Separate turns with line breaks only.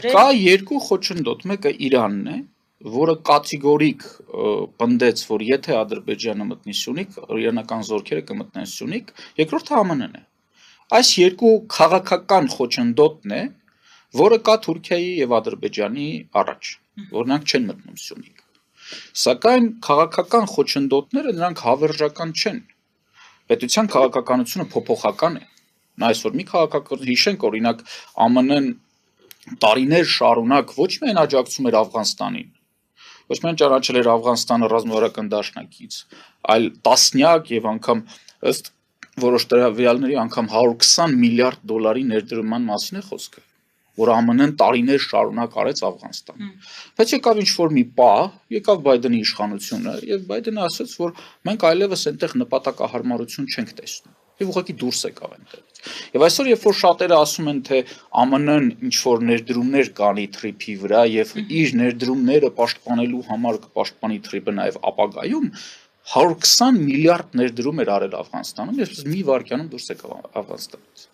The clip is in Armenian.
Կա երկու խոչընդոտ, մեկը Իրանն է, որը կատեգորիկ պնդեց, որ եթե Ադրբեջանը մտնի Սյունիք, իրանական զորքերը կմտնեն Սյունիք, երկրորդը ԱՄՆ-ն է։ Այս երկու քաղաքական խոչընդոտն է, որը կա Թուրքիայի եւ Ադրբեջանի առաջ, որ նրանք չեն մտնում Սյունիք։ Սակայն քաղաքական խոչընդոտները նրանք հավերժական չեն։ Պետության քաղաքականությունը փոփոխական է։ Նա այսօր մի քաղաքական հիշենք, օրինակ ԱՄՆ-ն տարիներ շարունակ ոչ միայն աջակցում էր Աֆղանստանին, ոչ միայն ճանաչել էր Աֆղանստանը ռազմավարական դաշնակից, այլ տասնյակ եւ անգամ ըստ որոշ տվյալների անգամ 120 միլիարդ դոլարի ներդրման մասին է խոսքը, որ ԱՄՆ-ն տարիներ շարունակ արեց Աֆղանստան։ Բայց եկավ ինչ-որ մի պահ, եկավ Բայդենի իշխանությունը, եւ Բայդենը ասաց, որ մենք այլևս այնտեղ նպատակահարմարություն չենք տեսնում։ Եվ ուղղակի դուրս եկավ այնտեղից։ Եվ այսօր, երբ որ շատերը ասում են, թե ԱՄՆ-ն ինչ-որ ներդրումներ կանի թրիփի վրա եւ իր ներդրումները պաշտպանելու համար կպաշտպանի թրիփը նաեւ ապագայում, 120 միլիարդ ներդրում էր արել Աֆղանստանում, եւ մի վայրկյանում դուրս եկավ Աֆղանստանից։